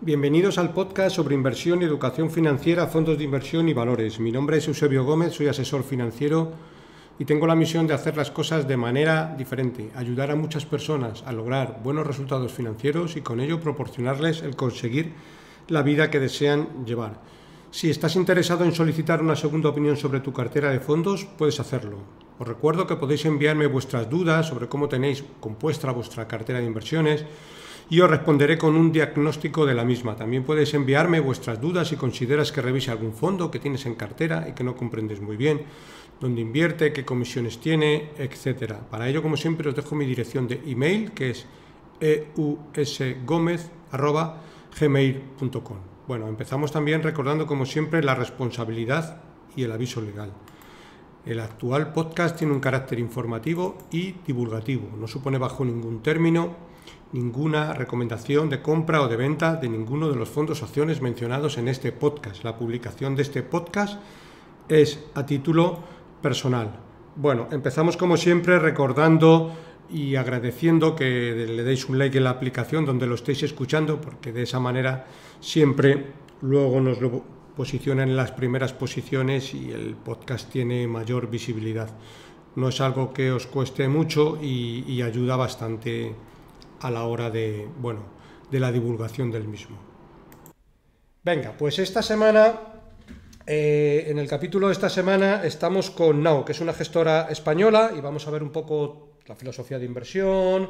Bienvenidos al podcast sobre inversión y educación financiera, fondos de inversión y valores. Mi nombre es Eusebio Gómez, soy asesor financiero y tengo la misión de hacer las cosas de manera diferente, ayudar a muchas personas a lograr buenos resultados financieros y con ello proporcionarles el conseguir la vida que desean llevar. Si estás interesado en solicitar una segunda opinión sobre tu cartera de fondos, puedes hacerlo. Os recuerdo que podéis enviarme vuestras dudas sobre cómo tenéis compuesta vuestra cartera de inversiones y os responderé con un diagnóstico de la misma. También puedes enviarme vuestras dudas si consideras que revise algún fondo que tienes en cartera y que no comprendes muy bien, dónde invierte, qué comisiones tiene, etc. Para ello, como siempre, os dejo mi dirección de email, que es eusgomez@gmail.com. Bueno, empezamos también recordando, como siempre, la responsabilidad y el aviso legal. El actual podcast tiene un carácter informativo y divulgativo. No supone bajo ningún término ninguna recomendación de compra o de venta de ninguno de los fondos o acciones mencionados en este podcast. La publicación de este podcast es a título personal. Bueno, empezamos como siempre recordando y agradeciendo que le deis un like en la aplicación donde lo estéis escuchando, porque de esa manera siempre luego nos lo posicionan en las primeras posiciones y el podcast tiene mayor visibilidad. No es algo que os cueste mucho y ayuda bastante a la hora de la divulgación del mismo. Venga, pues esta semana, en el capítulo de esta semana, estamos con Nao, que es una gestora española, y vamos a ver un poco la filosofía de inversión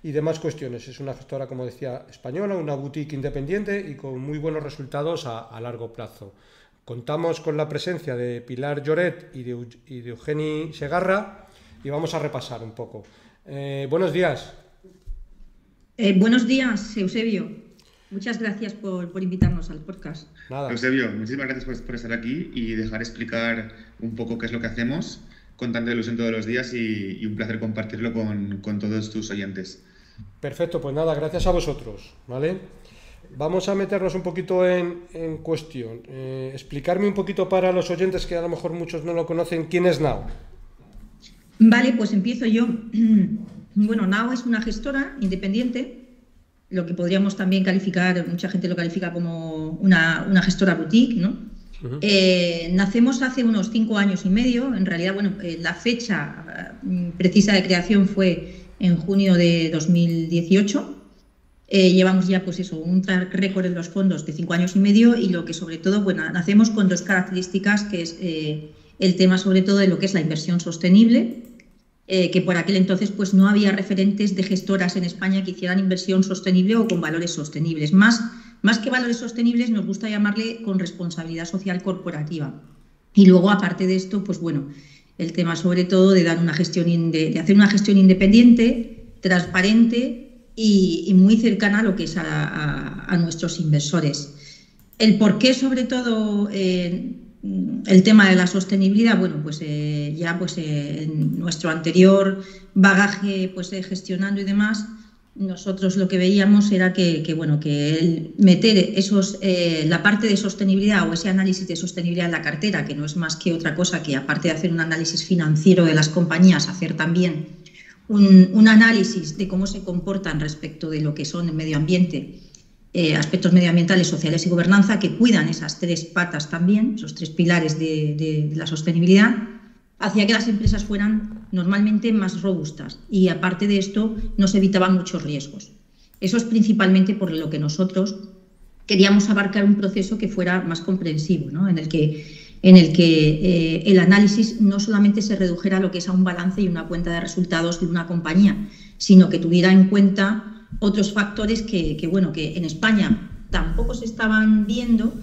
y demás cuestiones. Es una gestora, como decía, española, una boutique independiente y con muy buenos resultados a largo plazo. Contamos con la presencia de Pilar Lloret y de Eugeni Segarra y vamos a repasar un poco. Buenos días. Buenos días, Eusebio. Muchas gracias por invitarnos al podcast. Nada. Eusebio, muchísimas gracias por estar aquí y dejar explicar un poco qué es lo que hacemos con tanta ilusión todos los días y un placer compartirlo con todos tus oyentes. Perfecto, pues nada, gracias a vosotros, ¿vale? Vamos a meternos un poquito en cuestión. Explicarme un poquito para los oyentes que a lo mejor muchos no lo conocen, ¿quién es Nao? Vale, pues empiezo yo. Bueno, Nao es una gestora independiente, lo que podríamos también calificar, mucha gente lo califica como una gestora boutique, ¿no? Uh-huh. Nacemos hace unos 5 años y medio, en realidad, la fecha precisa de creación fue en junio de 2018. Llevamos ya, un track record en los fondos de 5 años y medio y lo que sobre todo, nacemos con 2 características, que es el tema sobre todo de lo que es la inversión sostenible, que por aquel entonces no había referentes de gestoras en España que hicieran inversión sostenible o con valores sostenibles. Más que valores sostenibles nos gusta llamarle con responsabilidad social corporativa. Y luego, aparte de esto, el tema sobre todo de dar una gestión de hacer una gestión independiente, transparente y muy cercana a lo que es a nuestros inversores. El por qué, sobre todo, el tema de la sostenibilidad, en nuestro anterior bagaje gestionando y demás, nosotros lo que veíamos era que el meter la parte de sostenibilidad o ese análisis de sostenibilidad en la cartera, que no es más que otra cosa que, aparte de hacer un análisis financiero de las compañías, hacer también un análisis de cómo se comportan respecto de lo que son el medio ambiente, aspectos medioambientales, sociales y gobernanza, que cuidan esas 3 patas también, esos 3 pilares de la sostenibilidad, hacía que las empresas fueran normalmente más robustas y, aparte de esto, nos evitaban muchos riesgos. Eso es principalmente por lo que nosotros queríamos abarcar un proceso que fuera más comprensivo, ¿no? en el que el análisis no solamente se redujera a lo que es a un balance y una cuenta de resultados de una compañía, sino que tuviera en cuenta otros factores que en España tampoco se estaban viendo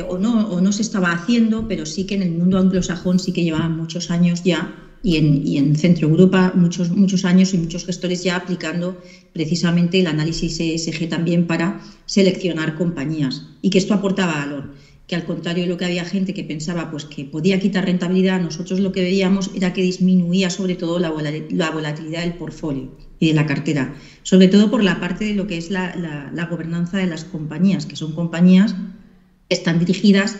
o no se estaba haciendo, pero sí que en el mundo anglosajón sí que llevaban muchos años ya, y en Centro Europa muchos años y muchos gestores ya aplicando precisamente el análisis ESG también para seleccionar compañías, y que esto aportaba valor, que al contrario de lo que había gente que pensaba que podía quitar rentabilidad, nosotros lo que veíamos era que disminuía sobre todo la volatilidad del portfolio y de la cartera, sobre todo por la parte de lo que es la gobernanza de las compañías, que son compañías que están dirigidas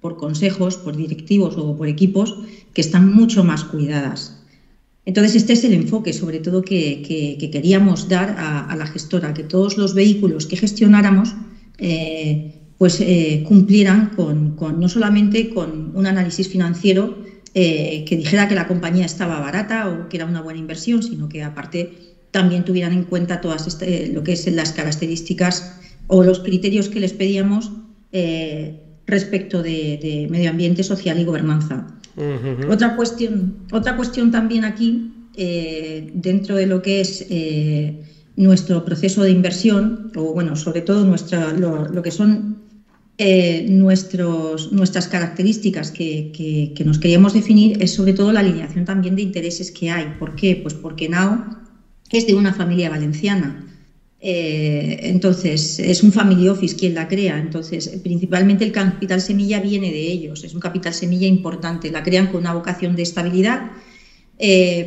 por consejos, por directivos o por equipos que están mucho más cuidadas. Entonces, este es el enfoque, sobre todo, que queríamos dar a la gestora, que todos los vehículos que gestionáramos cumplieran con no solamente con un análisis financiero que dijera que la compañía estaba barata o que era una buena inversión, sino que aparte también tuvieran en cuenta todas lo que es las características o los criterios que les pedíamos respecto de medio ambiente, social y gobernanza. Uh-huh. Otra cuestión también aquí, dentro de lo que es nuestro proceso de inversión, o bueno, sobre todo lo que son nuestras características que nos queríamos definir, es sobre todo la alineación también de intereses que hay. ¿Por qué? Pues porque Nao es de una familia valenciana. Entonces, es un family office quien la crea. Entonces, principalmente el capital semilla viene de ellos. Es un capital semilla importante. La crean con una vocación de estabilidad,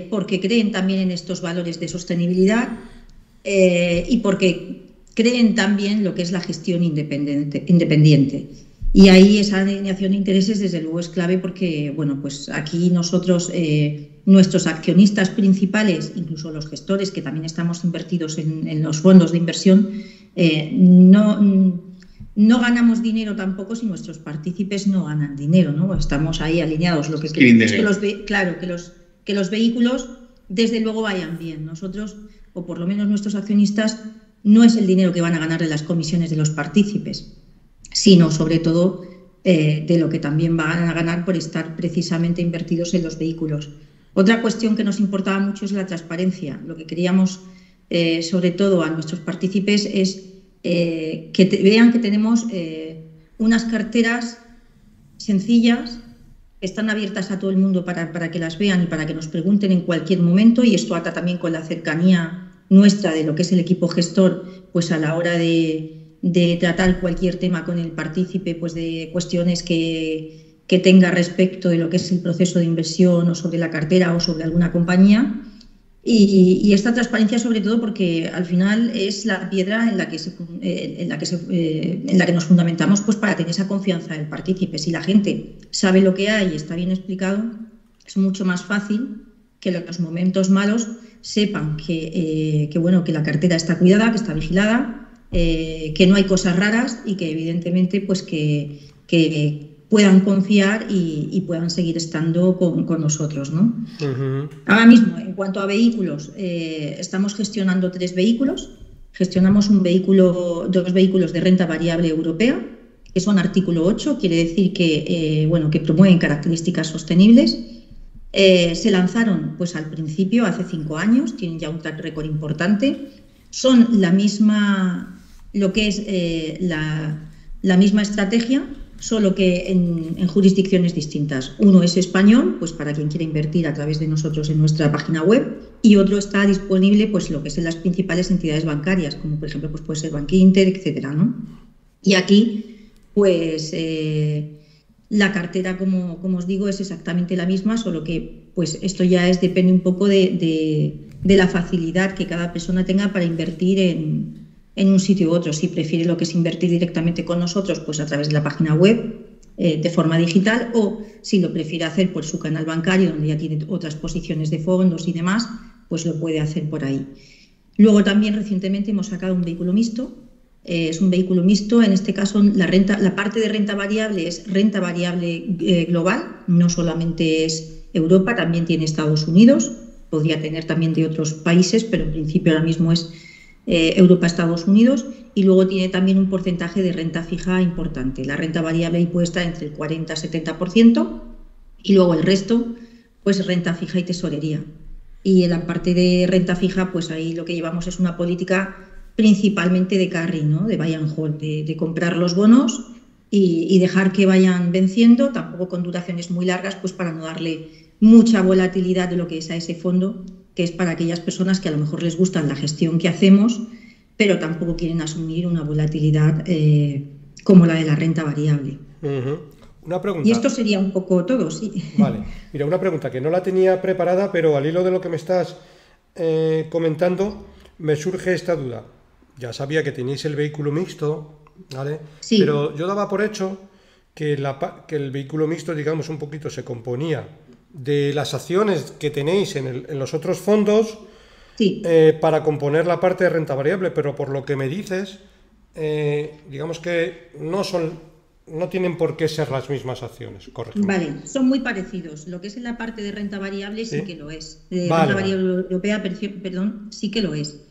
porque creen también en estos valores de sostenibilidad y porque creen también lo que es la gestión independiente. Y ahí esa alineación de intereses, desde luego, es clave porque, bueno, pues aquí nosotros, nuestros accionistas principales, incluso los gestores que también estamos invertidos en los fondos de inversión, no ganamos dinero tampoco si nuestros partícipes no ganan dinero, ¿no? Estamos ahí alineados. Lo que queremos es que los vehículos, desde luego, vayan bien. Nosotros, o por lo menos nuestros accionistas, no es el dinero que van a ganar de las comisiones de los partícipes, sino sobre todo de lo que también van a ganar por estar precisamente invertidos en los vehículos. Otra cuestión que nos importaba mucho es la transparencia. Lo que queríamos, sobre todo a nuestros partícipes, es que vean que tenemos unas carteras sencillas, que están abiertas a todo el mundo para que las vean y para que nos pregunten en cualquier momento, y esto ata también con la cercanía nuestra de lo que es el equipo gestor, pues a la hora de tratar cualquier tema con el partícipe, pues de cuestiones que tenga respecto de lo que es el proceso de inversión o sobre la cartera o sobre alguna compañía. Y esta transparencia, sobre todo, porque al final es la piedra en la que nos fundamentamos, pues para tener esa confianza del partícipe. Si la gente sabe lo que hay y está bien explicado, es mucho más fácil que en los momentos malos sepan que la cartera está cuidada, que está vigilada, que no hay cosas raras y que evidentemente pues que puedan confiar y puedan seguir estando con nosotros, ¿no? Uh-huh. Ahora mismo, en cuanto a vehículos, estamos gestionando 3 vehículos. Gestionamos dos vehículos de renta variable europea, que son artículo 8, quiere decir que promueven características sostenibles. Se lanzaron pues al principio, hace 5 años, tienen ya un track record importante. Son la misma estrategia, solo que en jurisdicciones distintas. Uno es español, pues para quien quiera invertir a través de nosotros en nuestra página web, y otro está disponible, pues lo que es en las principales entidades bancarias, como por ejemplo pues puede ser Bankinter, etcétera, ¿no? Y aquí, pues la cartera, como os digo, es exactamente la misma, solo que pues esto ya depende un poco de la facilidad que cada persona tenga para invertir en un sitio u otro. Si prefiere lo que es invertir directamente con nosotros, pues a través de la página web, de forma digital, o si lo prefiere hacer por su canal bancario, donde ya tiene otras posiciones de fondos y demás, pues lo puede hacer por ahí. Luego también recientemente hemos sacado un vehículo mixto. Es un vehículo mixto, en este caso la parte de renta variable es renta variable global, no solamente es Europa, también tiene Estados Unidos, podría tener también de otros países, pero en principio ahora mismo es Europa, Estados Unidos, y luego tiene también un porcentaje de renta fija importante. La renta variable ahí puede estar entre el 40 y 70%, y luego el resto, pues renta fija y tesorería. Y en la parte de renta fija, pues ahí lo que llevamos es una política principalmente de carry, ¿no? De buy and hold, de comprar los bonos y dejar que vayan venciendo, tampoco con duraciones muy largas, pues para no darle mucha volatilidad de lo que es a ese fondo, que es para aquellas personas que a lo mejor les gusta la gestión que hacemos, pero tampoco quieren asumir una volatilidad como la de la renta variable. Uh-huh. Una pregunta. Y esto sería un poco todo, sí. Vale. Mira, una pregunta que no la tenía preparada, pero al hilo de lo que me estás comentando, me surge esta duda. Ya sabía que teníais el vehículo mixto, ¿vale? Sí. Pero yo daba por hecho que el vehículo mixto, digamos, un poquito se componía de las acciones que tenéis en los otros fondos, sí, para componer la parte de renta variable, pero por lo que me dices, digamos que no tienen por qué ser las mismas acciones, correcto. Vale, son muy parecidos. Lo que es en la parte de renta variable sí que lo es. Vale, renta variable europea, perdón, sí que lo es.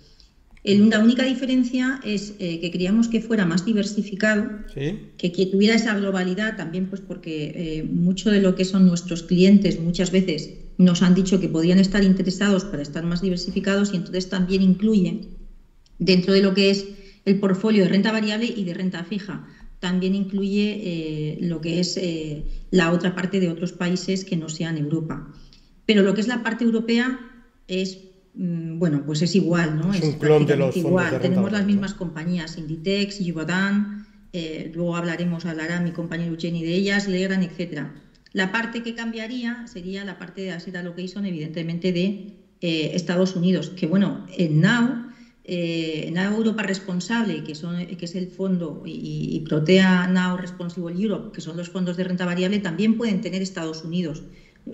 La única diferencia es que queríamos que fuera más diversificado, ¿sí? que tuviera esa globalidad también, pues porque mucho de lo que son nuestros clientes muchas veces nos han dicho que podían estar interesados para estar más diversificados, y entonces también incluye dentro de lo que es el portfolio de renta variable y de renta fija. También incluye lo que es la otra parte de otros países que no sean Europa. Pero lo que es la parte europea es, bueno, pues es igual, ¿no? Es un clon de los fondos igual. de renta Tenemos variable, las mismas compañías, Inditex, Givaudan, luego hablará mi compañero Jenny de ellas, Legrand, etcétera. La parte que cambiaría sería la parte de asset allocation, evidentemente, de Estados Unidos, que bueno, en Now Europa Responsable, que es el fondo, y Protea Now Responsible Europe, que son los fondos de renta variable, también pueden tener Estados Unidos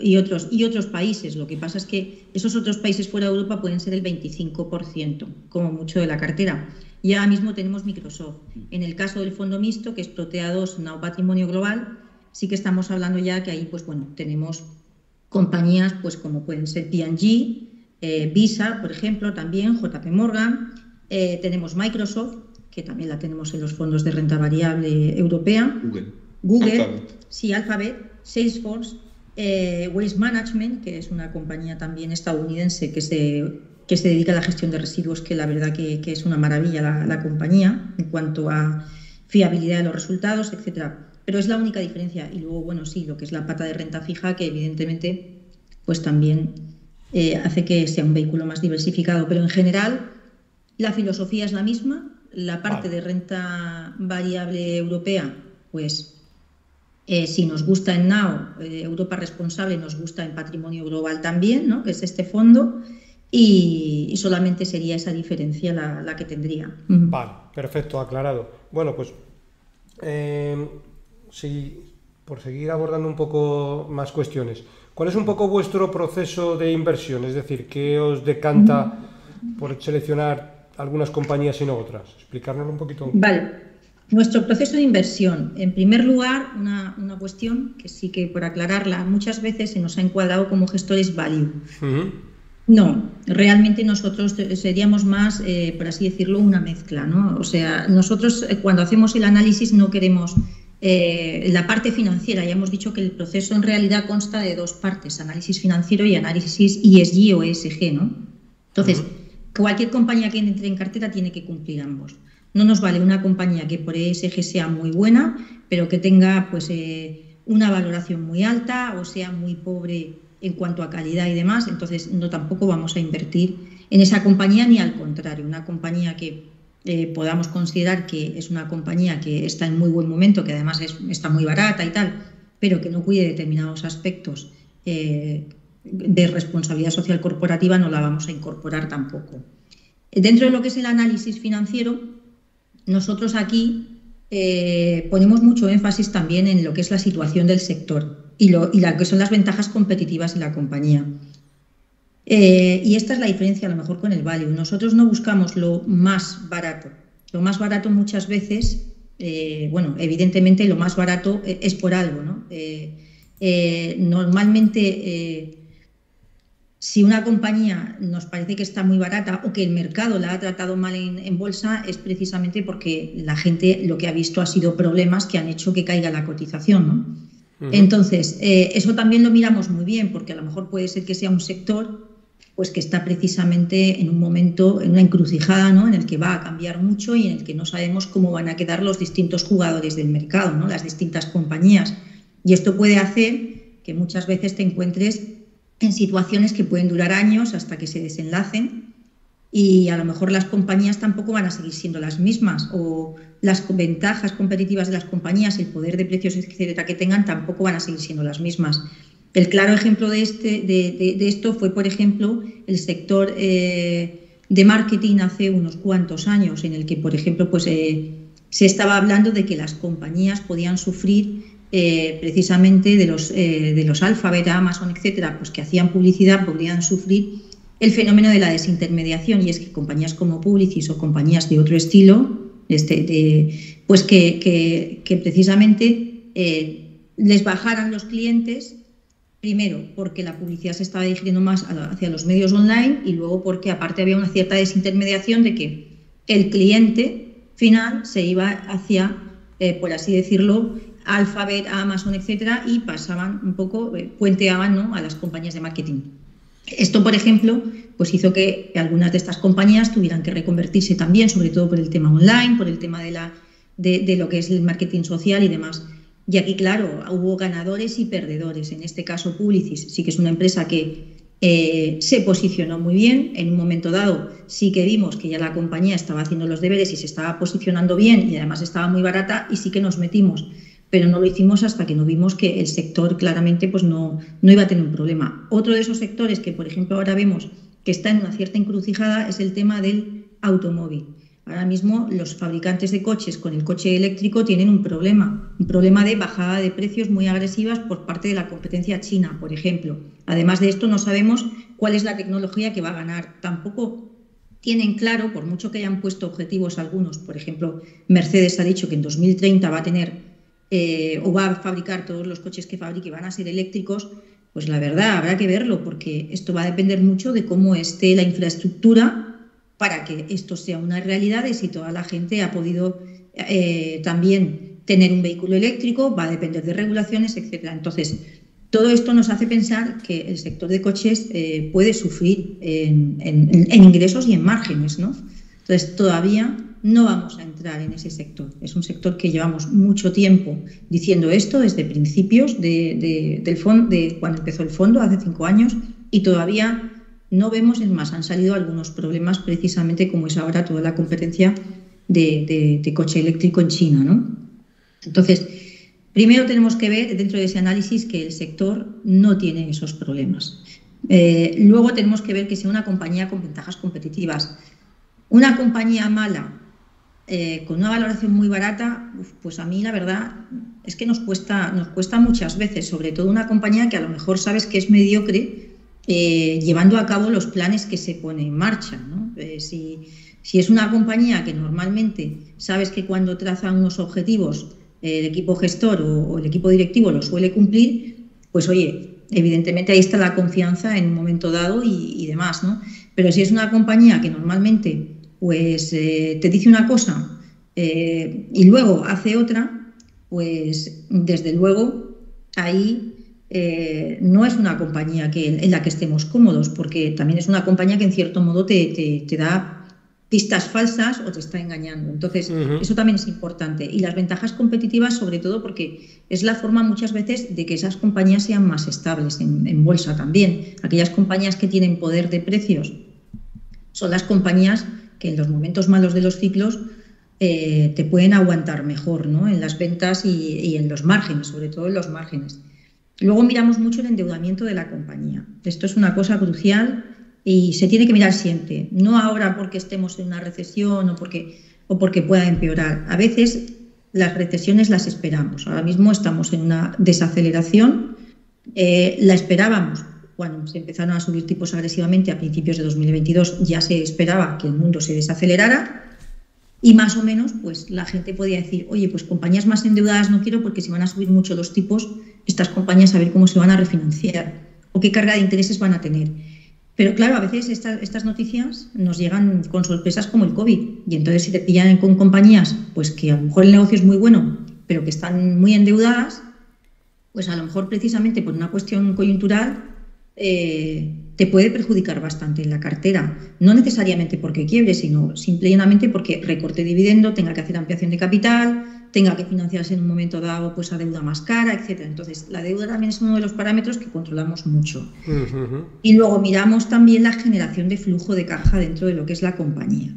y otros países. Lo que pasa es que esos otros países fuera de Europa pueden ser el 25%, como mucho, de la cartera. Y ahora mismo tenemos Microsoft. En el caso del fondo mixto, que es Protea 2 Now Patrimonio Global, sí que estamos hablando ya que ahí, pues bueno, tenemos compañías pues como pueden ser P&G, Visa, por ejemplo, también JP Morgan, tenemos Microsoft, que también la tenemos en los fondos de renta variable europea, Google, Alphabet, Salesforce, Waste Management, que es una compañía también estadounidense que se dedica a la gestión de residuos, que la verdad que es una maravilla la compañía en cuanto a fiabilidad de los resultados, etcétera. Pero es la única diferencia. Y luego, bueno, sí, lo que es la pata de renta fija, que evidentemente pues también hace que sea un vehículo más diversificado, pero en general la filosofía es la misma. La parte de renta variable europea, pues si nos gusta en Now, Europa Responsable, nos gusta en Patrimonio Global también, ¿no? Que es este fondo, y solamente sería esa diferencia la que tendría. Vale, perfecto, aclarado. Bueno, pues sí, por seguir abordando un poco más cuestiones, ¿cuál es un poco vuestro proceso de inversión? Es decir, ¿qué os decanta por seleccionar algunas compañías y no otras? Explicárnoslo un poquito. Vale. Nuestro proceso de inversión. En primer lugar, una cuestión que sí que, por aclararla, muchas veces se nos ha encuadrado como gestores value. No, realmente nosotros seríamos más, por así decirlo, una mezcla, ¿no? O sea, nosotros cuando hacemos el análisis no queremos la parte financiera. Ya hemos dicho que el proceso en realidad consta de dos partes: análisis financiero y análisis ESG o ESG, ¿no? Entonces, cualquier compañía que entre en cartera tiene que cumplir ambos. No nos vale una compañía que por ESG sea muy buena, pero que tenga pues una valoración muy alta o sea muy pobre en cuanto a calidad y demás. Entonces, no, tampoco vamos a invertir en esa compañía, ni al contrario, una compañía que podamos considerar que es una compañía que está en muy buen momento, que además está muy barata y tal, pero que no cuide determinados aspectos de responsabilidad social corporativa, no la vamos a incorporar tampoco. Dentro de lo que es el análisis financiero, nosotros aquí ponemos mucho énfasis también en lo que es la situación del sector y lo que son las ventajas competitivas de la compañía. Y esta es la diferencia a lo mejor con el value. Nosotros no buscamos lo más barato. Lo más barato muchas veces, bueno, evidentemente lo más barato es por algo, ¿no? Normalmente, si una compañía nos parece que está muy barata o que el mercado la ha tratado mal en bolsa, es precisamente porque la gente lo que ha visto ha sido problemas que han hecho que caiga la cotización, ¿no? Entonces, eso también lo miramos muy bien, porque a lo mejor puede ser que sea un sector pues que está precisamente en un momento, en una encrucijada, ¿no? En el que va a cambiar mucho y en el que no sabemos cómo van a quedar los distintos jugadores del mercado, ¿no? Las distintas compañías. Y esto puede hacer que muchas veces te encuentres en situaciones que pueden durar años hasta que se desenlacen, y a lo mejor las compañías tampoco van a seguir siendo las mismas, o las ventajas competitivas de las compañías, el poder de precios, etcétera, que tengan, tampoco van a seguir siendo las mismas. El claro ejemplo de esto fue, por ejemplo, el sector de marketing hace unos cuantos años, en el que, por ejemplo, pues, se estaba hablando de que las compañías podían sufrir precisamente de los Alphabet, Amazon, etcétera, pues que hacían publicidad, podrían sufrir el fenómeno de la desintermediación, y es que compañías como Publicis o compañías de otro estilo Pues que precisamente les bajaran los clientes, primero porque la publicidad se estaba dirigiendo más hacia los medios online y luego porque aparte había una cierta desintermediación de que el cliente final se iba hacia, por así decirlo, Alphabet, Amazon, etcétera, y pasaban un poco, puenteaban, ¿no?, a las compañías de marketing. Esto, por ejemplo, pues hizo que algunas de estas compañías tuvieran que reconvertirse también, sobre todo por el tema online, por el tema de lo que es el marketing social y demás. Y aquí, claro, hubo ganadores y perdedores. En este caso, Publicis sí que es una empresa que se posicionó muy bien. En un momento dado sí que vimos que ya la compañía estaba haciendo los deberes y se estaba posicionando bien y además estaba muy barata y sí que nos metimos. Pero no lo hicimos hasta que no vimos que el sector claramente pues no iba a tener un problema. Otro de esos sectores que, por ejemplo, ahora vemos que está en una cierta encrucijada es el tema del automóvil. Ahora mismo los fabricantes de coches con el coche eléctrico tienen un problema de bajada de precios muy agresivas por parte de la competencia china, por ejemplo. Además de esto, no sabemos cuál es la tecnología que va a ganar. Tampoco tienen claro, por mucho que hayan puesto objetivos algunos, por ejemplo, Mercedes ha dicho que en 2030 va a tener o va a fabricar todos los coches que fabrique van a ser eléctricos, pues la verdad habrá que verlo, porque esto va a depender mucho de cómo esté la infraestructura para que esto sea una realidad, y si toda la gente ha podido también tener un vehículo eléctrico, va a depender de regulaciones, etcétera. Entonces, todo esto nos hace pensar que el sector de coches puede sufrir en ingresos y en márgenes, ¿no? Entonces, todavía no vamos a entrar en ese sector. Es un sector que llevamos mucho tiempo diciendo esto, desde principios del fondo, de cuando empezó el fondo, hace 5 años, y todavía no vemos. Es más, han salido algunos problemas precisamente como es ahora toda la competencia de coche eléctrico en China, ¿no? Entonces, primero tenemos que ver dentro de ese análisis que el sector no tiene esos problemas. Luego tenemos que ver que sea una compañía con ventajas competitivas. Una compañía mala, con una valoración muy barata, pues a mí la verdad es que nos cuesta muchas veces, sobre todo una compañía que a lo mejor sabes que es mediocre, llevando a cabo los planes que se pone en marcha, ¿no? Si es una compañía que normalmente sabes que cuando traza unos objetivos el equipo gestor o el equipo directivo lo suele cumplir, pues oye, evidentemente ahí está la confianza en un momento dado y demás, ¿no? Pero si es una compañía que normalmente pues te dice una cosa y luego hace otra, pues desde luego ahí no es una compañía en la que estemos cómodos, porque también es una compañía que en cierto modo te da pistas falsas o te está engañando. Entonces, eso también es importante. Y las ventajas competitivas, sobre todo porque es la forma muchas veces de que esas compañías sean más estables en bolsa también. Aquellas compañías que tienen poder de precios son las compañías que en los momentos malos de los ciclos te pueden aguantar mejor, ¿no?, en las ventas y en los márgenes, sobre todo en los márgenes. Luego miramos mucho el endeudamiento de la compañía. Esto es una cosa crucial y se tiene que mirar siempre, no ahora porque estemos en una recesión o porque pueda empeorar. A veces las recesiones las esperamos. Ahora mismo estamos en una desaceleración, la esperábamos cuando se empezaron a subir tipos agresivamente a principios de 2022, ya se esperaba que el mundo se desacelerara y más o menos pues la gente podía decir, oye, pues compañías más endeudadas no quiero porque si van a subir mucho los tipos, estas compañías a ver cómo se van a refinanciar o qué carga de intereses van a tener. Pero claro, a veces estas noticias nos llegan con sorpresas como el COVID, y entonces si te pillan con compañías pues que a lo mejor el negocio es muy bueno, pero que están muy endeudadas, pues a lo mejor precisamente por una cuestión coyuntural te puede perjudicar bastante en la cartera. No necesariamente porque quiebre, sino simplemente porque recorte dividendo, tenga que hacer ampliación de capital, tenga que financiarse en un momento dado pues a deuda más cara, etcétera. Entonces, la deuda también es uno de los parámetros que controlamos mucho. Y luego miramos también la generación de flujo de caja dentro de lo que es la compañía.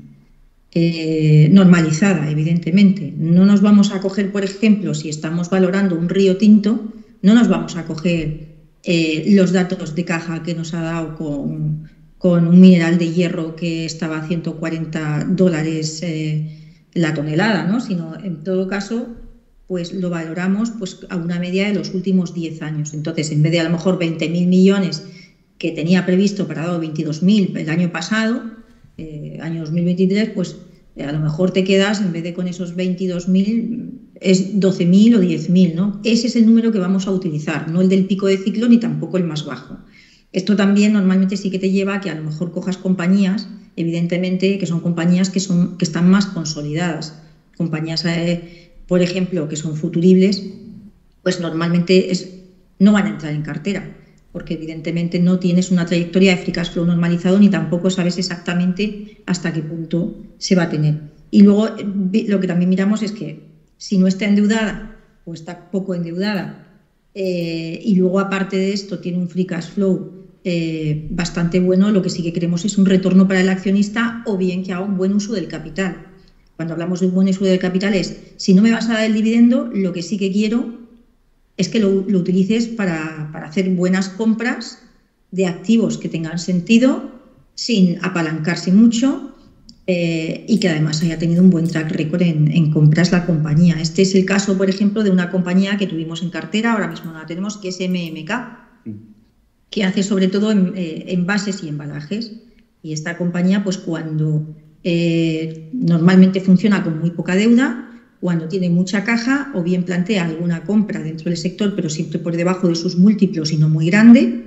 Normalizada, evidentemente. No nos vamos a coger, por ejemplo, si estamos valorando un Río Tinto, no nos vamos a coger los datos de caja que nos ha dado con un mineral de hierro que estaba a $140 la tonelada, ¿no? Sino en todo caso pues lo valoramos pues a una media de los últimos 10 años. Entonces, en vez de a lo mejor 20.000 millones que tenía previsto para 22.000 el año pasado, año 2023, pues A lo mejor te quedas, en vez de con esos 22.000, es 12.000 o 10.000, ¿no? Ese es el número que vamos a utilizar, no el del pico de ciclo ni tampoco el más bajo. Esto también normalmente sí que te lleva a que a lo mejor cojas compañías, evidentemente, que son compañías que están más consolidadas. Compañías, por ejemplo, que son futuribles, pues normalmente no van a entrar en cartera, porque evidentemente no tienes una trayectoria de free cash flow normalizado ni tampoco sabes exactamente hasta qué punto se va a tener. Y luego lo que también miramos es que si no está endeudada o está poco endeudada y luego aparte de esto tiene un free cash flow bastante bueno, lo que sí que queremos es un retorno para el accionista o bien que haga un buen uso del capital. Cuando hablamos de un buen uso del capital es, si no me vas a dar el dividendo, lo que sí que quiero es que lo utilices para hacer buenas compras de activos que tengan sentido, sin apalancarse mucho y que además haya tenido un buen track record en compras la compañía. Este es el caso, por ejemplo, de una compañía que tuvimos en cartera, ahora mismo no la tenemos, que es MMK, que hace sobre todo envases y embalajes. Y esta compañía, pues cuando normalmente funciona con muy poca deuda, cuando tiene mucha caja, o bien plantea alguna compra dentro del sector, pero siempre por debajo de sus múltiplos y no muy grande,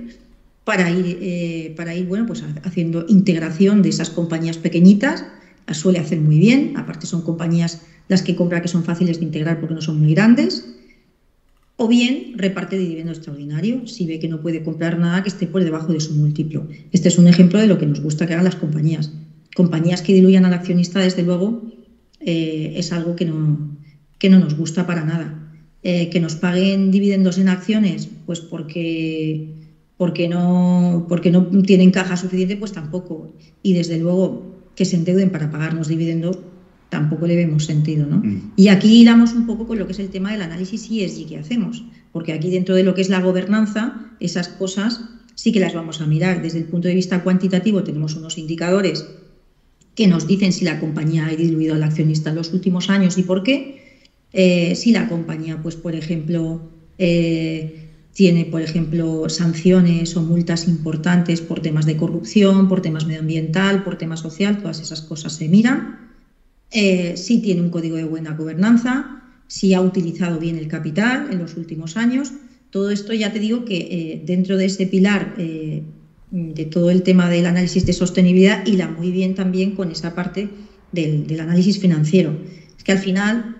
para ir bueno, pues haciendo integración de esas compañías pequeñitas. Las suele hacer muy bien, aparte son compañías las que compra que son fáciles de integrar porque no son muy grandes. O bien reparte dividendo extraordinario, si ve que no puede comprar nada que esté por debajo de su múltiplo. Este es un ejemplo de lo que nos gusta que hagan las compañías. Compañías que diluyan al accionista, desde luego, es algo que no nos gusta para nada. Que nos paguen dividendos en acciones, pues porque no tienen caja suficiente, pues tampoco. Y desde luego que se endeuden para pagarnos dividendos, tampoco le vemos sentido, ¿no? Y aquí damos un poco con lo que es el tema del análisis ESG que hacemos, porque aquí dentro de lo que es la gobernanza, esas cosas sí que las vamos a mirar. Desde el punto de vista cuantitativo tenemos unos indicadores que nos dicen si la compañía ha diluido al accionista en los últimos años y por qué. Si la compañía, pues por ejemplo, tiene, por ejemplo, sanciones o multas importantes por temas de corrupción, por temas medioambiental, por temas social, todas esas cosas se miran. Si tiene un código de buena gobernanza, si ha utilizado bien el capital en los últimos años. Todo esto ya te digo que dentro de ese pilar de todo el tema del análisis de sostenibilidad, hila muy bien también con esa parte del análisis financiero. Es que al final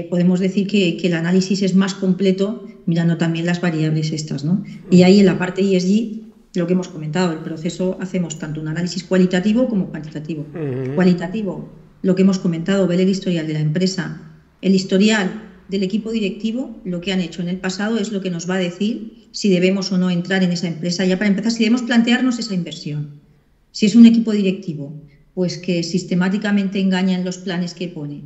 podemos decir que el análisis es más completo mirando también las variables estas, ¿no? Y ahí en la parte ESG, lo que hemos comentado, el proceso, hacemos tanto un análisis cualitativo como cuantitativo. Cualitativo, lo que hemos comentado, ver el historial de la empresa, el historial del equipo directivo, lo que han hecho en el pasado es lo que nos va a decir si debemos o no entrar en esa empresa. Ya para empezar, si debemos plantearnos esa inversión. Si es un equipo directivo, pues que sistemáticamente engaña en los planes que pone,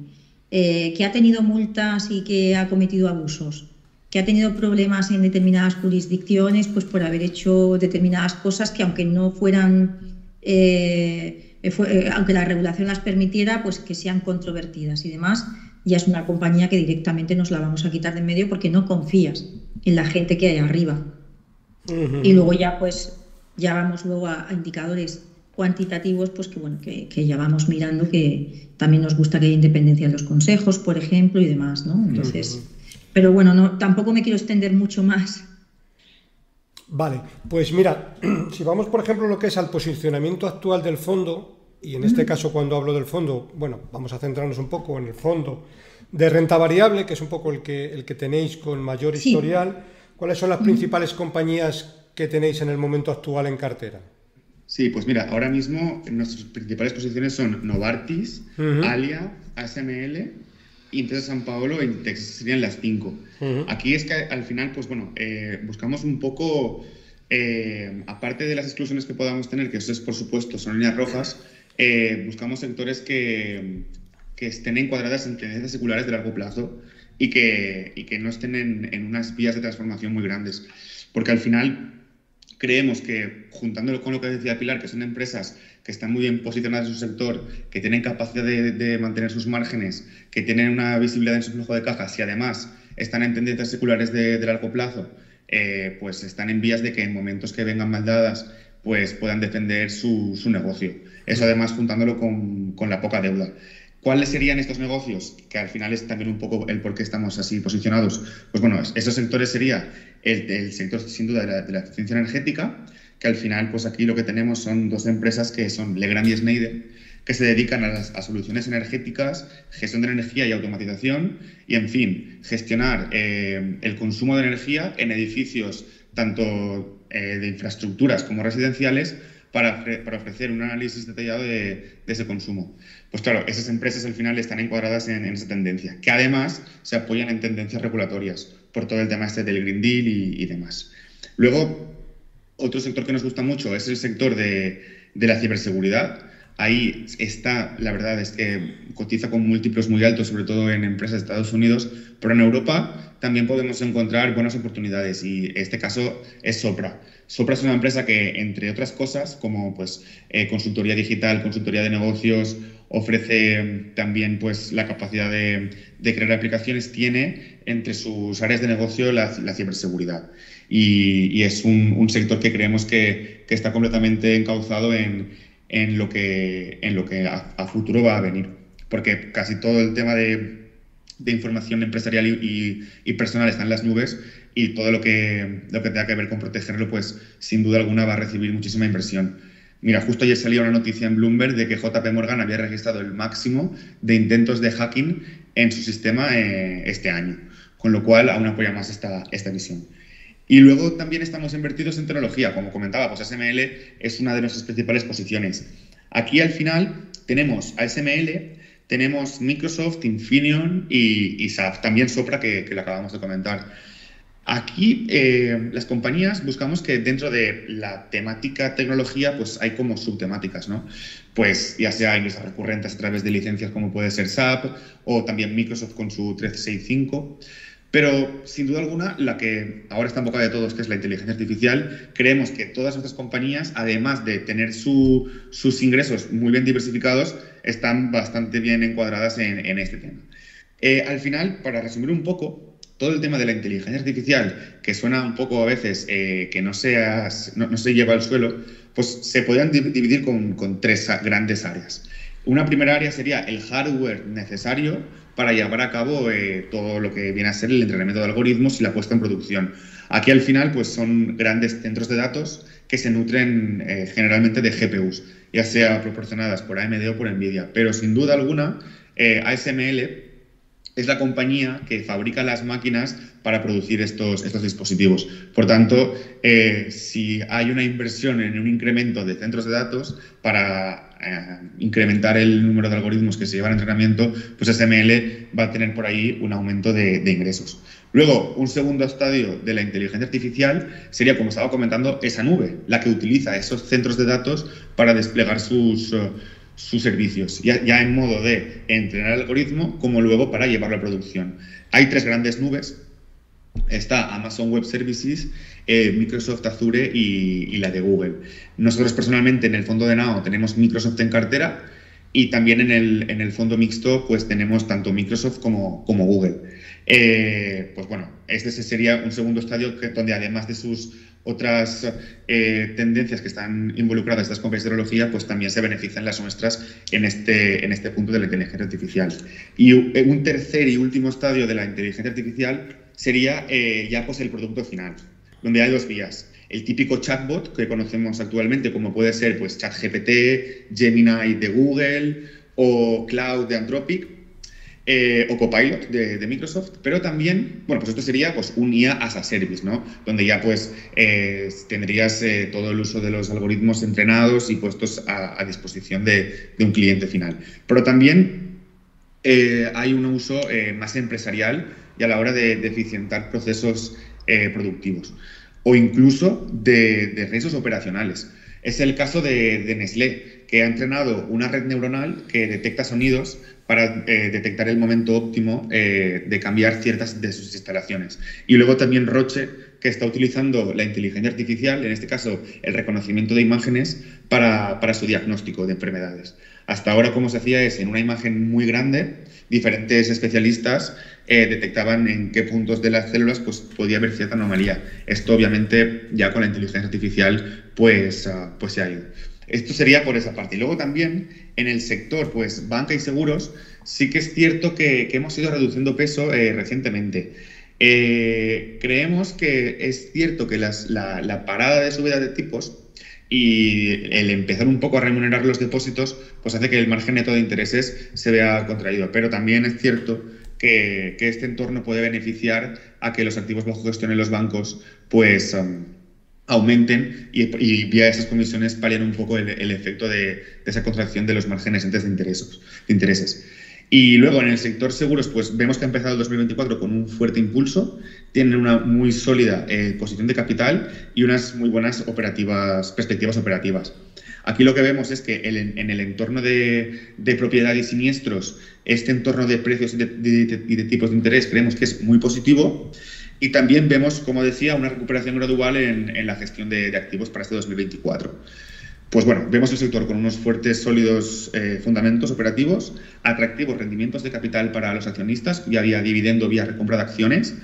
que ha tenido multas y que ha cometido abusos, que ha tenido problemas en determinadas jurisdicciones, pues por haber hecho determinadas cosas que aunque no fueran, aunque la regulación las permitiera, pues que sean controvertidas y demás, ya es una compañía que directamente nos la vamos a quitar de en medio porque no confías en la gente que hay arriba. Y luego ya pues ya vamos luego a indicadores cuantitativos, pues que bueno, que ya vamos mirando, que también nos gusta que haya independencia en los consejos, por ejemplo, y demás, ¿no? Entonces, pero bueno, no, tampoco me quiero extender mucho más. Vale, pues mira, si vamos por ejemplo lo que es al posicionamiento actual del fondo, y en este caso cuando hablo del fondo, bueno, vamos a centrarnos un poco en el fondo de renta variable, que es un poco el que tenéis con mayor historial. ¿Cuáles son las principales compañías que tenéis en el momento actual en cartera? Sí, pues mira, ahora mismo nuestras principales posiciones son Novartis, Alia, ASML, Intesa Sanpaolo e Inditex, serían las 5. Aquí es que al final, pues bueno, buscamos un poco, aparte de las exclusiones que podamos tener, que eso es por supuesto, son líneas rojas, buscamos sectores que estén encuadradas en tendencias seculares de largo plazo y que no estén en unas vías de transformación muy grandes. Porque al final creemos que, juntándolo con lo que decía Pilar, que son empresas que están muy bien posicionadas en su sector, que tienen capacidad de mantener sus márgenes, que tienen una visibilidad en su flujo de cajas y además están en tendencias seculares de largo plazo, pues están en vías de que en momentos que vengan mal dadas pues puedan defender su negocio. Eso además juntándolo con la poca deuda. ¿Cuáles serían estos negocios? Que al final es también un poco el por qué estamos así posicionados. Pues bueno, esos sectores sería el sector sin duda de la eficiencia energética, que al final pues aquí lo que tenemos son dos empresas que son Legrand y Schneider, que se dedican a soluciones energéticas, gestión de energía y automatización, y en fin, gestionar el consumo de energía en edificios tanto de infraestructuras como residenciales, para ofrecer un análisis detallado de ese consumo. Pues claro, esas empresas al final están encuadradas en esa tendencia, que además se apoyan en tendencias regulatorias por todo el tema este del Green Deal y demás. Luego, otro sector que nos gusta mucho es el sector de la ciberseguridad. Ahí está, la verdad es que cotiza con múltiplos muy altos, sobre todo en empresas de Estados Unidos, pero en Europa también podemos encontrar buenas oportunidades, y este caso es Sopra. Sopra es una empresa que, entre otras cosas, como pues, consultoría digital, consultoría de negocios, ofrece también pues, la capacidad de crear aplicaciones, tiene entre sus áreas de negocio la ciberseguridad. Y es un sector que creemos que está completamente encauzado en lo que a futuro va a venir, porque casi todo el tema de información empresarial y personal está en las nubes, y todo lo que tenga que ver con protegerlo, pues sin duda alguna va a recibir muchísima inversión. Mira, justo ayer salía una noticia en Bloomberg de que JP Morgan había registrado el máximo de intentos de hacking en su sistema este año, con lo cual aún apoya más esta visión. Y luego también estamos invertidos en tecnología. Como comentaba, pues ASML es una de nuestras principales posiciones. Aquí al final tenemos ASML, tenemos Microsoft, Infineon y SAP, también Sopra, que lo acabamos de comentar. Aquí las compañías buscamos que dentro de la temática tecnología pues hay como subtemáticas, ¿no? Pues ya sea ingresos recurrentes a través de licencias como puede ser SAP, o también Microsoft con su 1365. Pero, sin duda alguna, la que ahora está en boca de todos, que es la inteligencia artificial, creemos que todas nuestras compañías, además de tener sus ingresos muy bien diversificados, están bastante bien encuadradas en este tema. Al final, para resumir un poco, todo el tema de la inteligencia artificial, que suena un poco a veces que no se lleva al suelo, pues se podrían dividir con tres grandes áreas. Una primera área sería el hardware necesario para llevar a cabo todo lo que viene a ser el entrenamiento de algoritmos y la puesta en producción. Aquí al final pues son grandes centros de datos que se nutren generalmente de GPUs, ya sea proporcionadas por AMD o por Nvidia, pero sin duda alguna ASML es la compañía que fabrica las máquinas para producir estos dispositivos. Por tanto, si hay una inversión en un incremento de centros de datos para incrementar el número de algoritmos que se llevan a entrenamiento, pues ASML va a tener por ahí un aumento de ingresos. Luego, un segundo estadio de la inteligencia artificial sería, como estaba comentando, esa nube, la que utiliza esos centros de datos para desplegar sus servicios, ya en modo de entrenar el algoritmo, como luego para llevarlo a producción. Hay tres grandes nubes. Está Amazon Web Services, Microsoft Azure y la de Google. Nosotros personalmente en el fondo de Nao tenemos Microsoft en cartera, y también en el fondo mixto pues tenemos tanto Microsoft como Google. Pues bueno, este sería un segundo estadio donde, además de sus otras tendencias que están involucradas estas compañías de tecnología, pues también se benefician las nuestras en este punto de la inteligencia artificial. Y un tercer y último estadio de la inteligencia artificial sería ya pues el producto final, donde hay dos vías. El típico chatbot que conocemos actualmente, como puede ser pues ChatGPT, Gemini de Google, o Cloud de Anthropic, o Copilot de Microsoft, pero también, bueno, pues esto sería pues un IA as a service, ¿no? Donde ya pues tendrías todo el uso de los algoritmos entrenados y puestos a disposición de un cliente final. Pero también hay un uso más empresarial y a la hora de eficientar procesos productivos, o incluso de riesgos operacionales. Es el caso de Nestlé, que ha entrenado una red neuronal que detecta sonidos para detectar el momento óptimo de cambiar ciertas de sus instalaciones. Y luego también Roche, que está utilizando la inteligencia artificial, en este caso el reconocimiento de imágenes, para su diagnóstico de enfermedades. Hasta ahora, como se hacía, es en una imagen muy grande, diferentes especialistas detectaban en qué puntos de las células pues, podía haber cierta anomalía. Esto, obviamente, ya con la inteligencia artificial pues se ha ido. Esto sería por esa parte. Y luego también en el sector, pues banca y seguros, sí que es cierto que hemos ido reduciendo peso recientemente. Creemos que es cierto que la parada de subida de tipos y el empezar un poco a remunerar los depósitos, pues hace que el margen neto de intereses se vea contraído. Pero también es cierto que este entorno puede beneficiar a que los activos bajo gestión en los bancos, pues aumenten y vía esas comisiones palien un poco el efecto de esa contracción de los márgenes antes de intereses. Y luego en el sector seguros, pues vemos que ha empezado el 2024 con un fuerte impulso, tienen una muy sólida posición de capital y unas muy buenas perspectivas operativas. Aquí lo que vemos es que en el entorno de propiedad y siniestros, este entorno de precios y de tipos de interés creemos que es muy positivo. Y también vemos, como decía, una recuperación gradual en la gestión de activos para este 2024. Pues bueno, vemos el sector con unos fuertes, sólidos fundamentos operativos, atractivos rendimientos de capital para los accionistas, ya vía dividendo, vía recompra de acciones,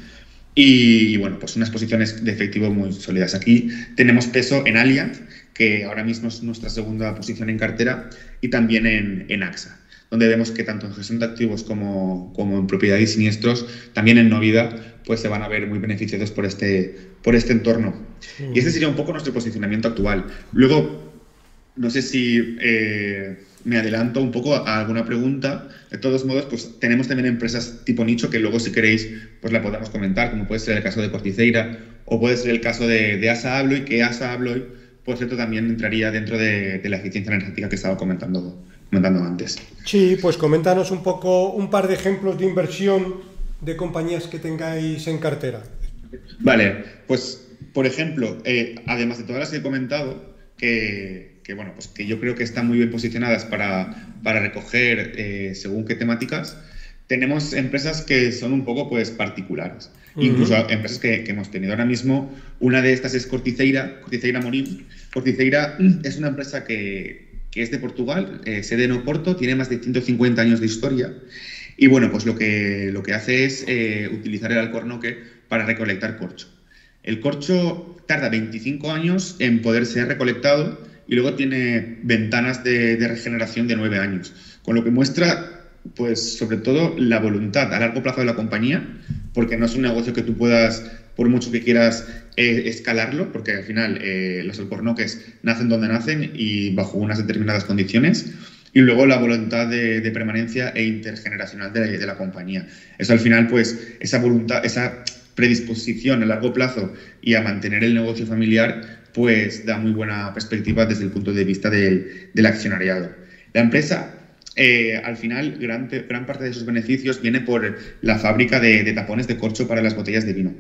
y bueno, pues unas posiciones de efectivo muy sólidas. Aquí tenemos peso en Allianz, que ahora mismo es nuestra segunda posición en cartera, y también en AXA, donde vemos que tanto en gestión de activos como en propiedad y siniestros, también en Novida, pues se van a ver muy beneficiados por este entorno. Y este sería un poco nuestro posicionamiento actual. Luego, no sé si me adelanto un poco a alguna pregunta. De todos modos, pues tenemos también empresas tipo nicho que luego, si queréis, pues la podemos comentar, como puede ser el caso de Corticeira o puede ser el caso de ASA Abloy, que ASA Abloy, por cierto, también entraría dentro de la eficiencia energética que estaba comentando antes. Sí, pues coméntanos un poco un par de ejemplos de inversión de compañías que tengáis en cartera. Vale, pues por ejemplo, además de todas las que he comentado, que bueno, pues que yo creo que están muy bien posicionadas para recoger según qué temáticas, tenemos empresas que son un poco pues particulares. Incluso empresas que hemos tenido ahora mismo. Una de estas es Corticeira Morim. Corticeira es una empresa que es de Portugal, sede en Oporto, tiene más de 150 años de historia. Y bueno, pues lo que hace es utilizar el alcornoque para recolectar corcho. El corcho tarda 25 años en poder ser recolectado y luego tiene ventanas de regeneración de 9 años, con lo que muestra, pues sobre todo, la voluntad a largo plazo de la compañía, porque no es un negocio que tú puedas, por mucho que quieras, escalarlo, porque al final los alcornoques nacen donde nacen y bajo unas determinadas condiciones. Y luego la voluntad de permanencia e intergeneracional de la compañía. Eso al final, pues, esa voluntad, esa predisposición a largo plazo y a mantener el negocio familiar, pues da muy buena perspectiva desde el punto de vista del accionariado. La empresa, al final, gran parte de sus beneficios viene por la fábrica de tapones de corcho para las botellas de vino.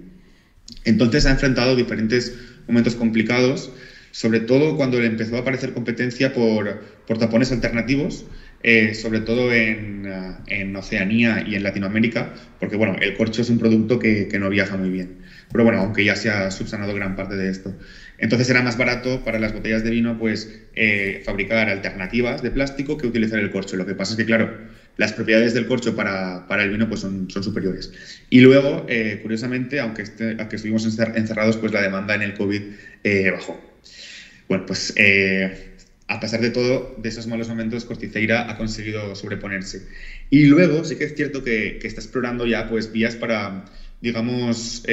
Entonces ha enfrentado diferentes momentos complicados, sobre todo cuando le empezó a aparecer competencia por tapones alternativos, sobre todo en Oceanía y en Latinoamérica, porque bueno, el corcho es un producto que no viaja muy bien. Pero bueno, aunque ya se ha subsanado gran parte de esto. Entonces era más barato para las botellas de vino pues fabricar alternativas de plástico que utilizar el corcho. Lo que pasa es que, claro, las propiedades del corcho para el vino pues son superiores. Y luego, curiosamente, aunque estuvimos encerrados, pues la demanda en el COVID bajó. Bueno, pues a pesar de todo, de esos malos momentos, Corticeira ha conseguido sobreponerse. Y luego sí que es cierto que está explorando ya pues vías para, digamos,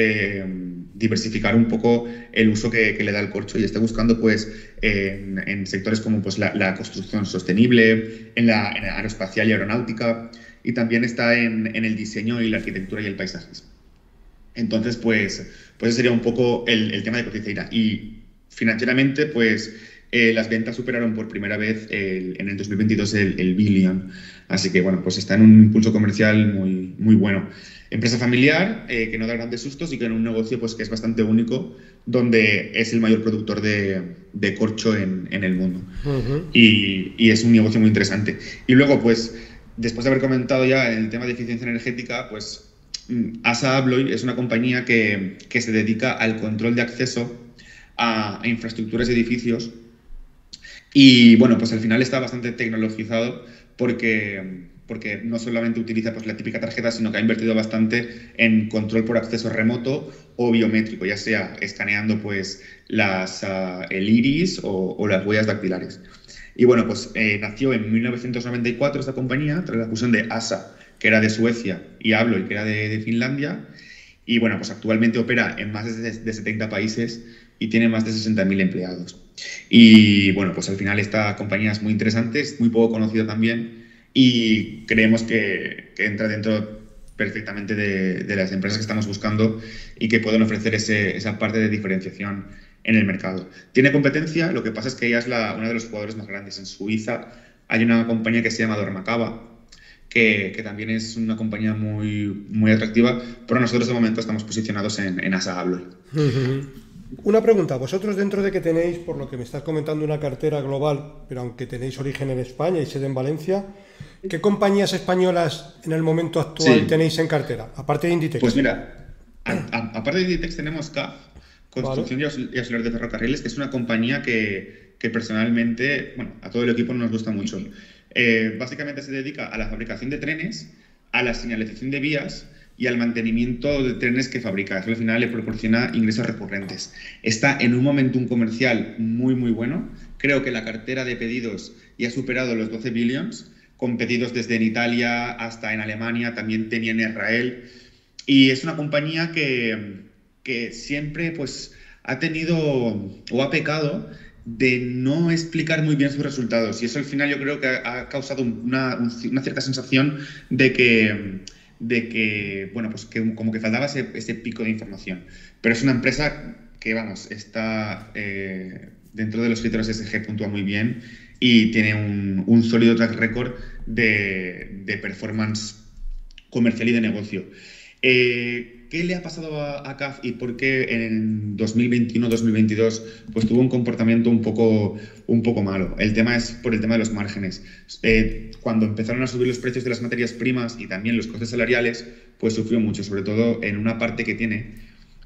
diversificar un poco el uso que le da el corcho, y está buscando pues en sectores como pues la construcción sostenible, en la aeroespacial y aeronáutica, y también está en el diseño y la arquitectura y el paisajismo. Entonces, pues ese sería un poco el tema de Corticeira. Y financieramente, pues las ventas superaron por primera vez en el 2022 el billion. Así que, bueno, pues está en un impulso comercial muy, muy bueno. Empresa familiar, que no da grandes sustos y que en un negocio pues que es bastante único, donde es el mayor productor de corcho en el mundo. Uh-huh. Y es un negocio muy interesante. Y luego, pues, después de haber comentado ya el tema de eficiencia energética, pues ASA Abloy es una compañía que se dedica al control de acceso a infraestructuras y edificios. Y bueno, pues al final está bastante tecnologizado porque no solamente utiliza pues la típica tarjeta, sino que ha invertido bastante en control por acceso remoto o biométrico, ya sea escaneando pues el iris o las huellas dactilares. Y bueno, pues nació en 1994 esta compañía, tras la fusión de ASA, que era de Suecia, y Abloy, que era de Finlandia. Y bueno, pues actualmente opera en más de 70 países y tiene más de 60.000 empleados. Y bueno, pues al final esta compañía es muy interesante, es muy poco conocida también y creemos que entra dentro perfectamente de las empresas que estamos buscando y que pueden ofrecer esa parte de diferenciación en el mercado. Tiene competencia, lo que pasa es que ella es una de los jugadores más grandes. En Suiza hay una compañía que se llama Dormakaba, que también es una compañía muy, muy atractiva, pero nosotros de momento estamos posicionados en ASA Abloy. Una pregunta, vosotros dentro de que tenéis, por lo que me estás comentando, una cartera global, pero aunque tenéis origen en España y sede en Valencia, ¿qué compañías españolas en el momento actual tenéis en cartera, aparte de Inditex? Pues mira, aparte de Inditex tenemos CAF, Construcción y Auxiliar de Ferrocarriles, que es una compañía que personalmente, bueno, a todo el equipo nos gusta mucho. Básicamente se dedica a la fabricación de trenes, a la señalización de vías y al mantenimiento de trenes que fabrica. Eso al final le proporciona ingresos recurrentes. Está en un momentum comercial muy, muy bueno. Creo que la cartera de pedidos ya ha superado los 12 billions, con pedidos desde en Italia hasta en Alemania, también tenía en Israel. Y es una compañía que siempre pues, ha tenido o ha pecado de no explicar muy bien sus resultados. Y eso al final yo creo que ha causado una cierta sensación de que bueno, pues que como que faltaba ese pico de información. Pero es una empresa que, vamos, está dentro de los criterios ESG, puntúa muy bien y tiene un sólido track record de performance comercial y de negocio. ¿Qué le ha pasado a CAF y por qué en 2021-2022 pues tuvo un comportamiento un poco malo? El tema es por el tema de los márgenes. Cuando empezaron a subir los precios de las materias primas y también los costes salariales, pues sufrió mucho, sobre todo en una parte que tiene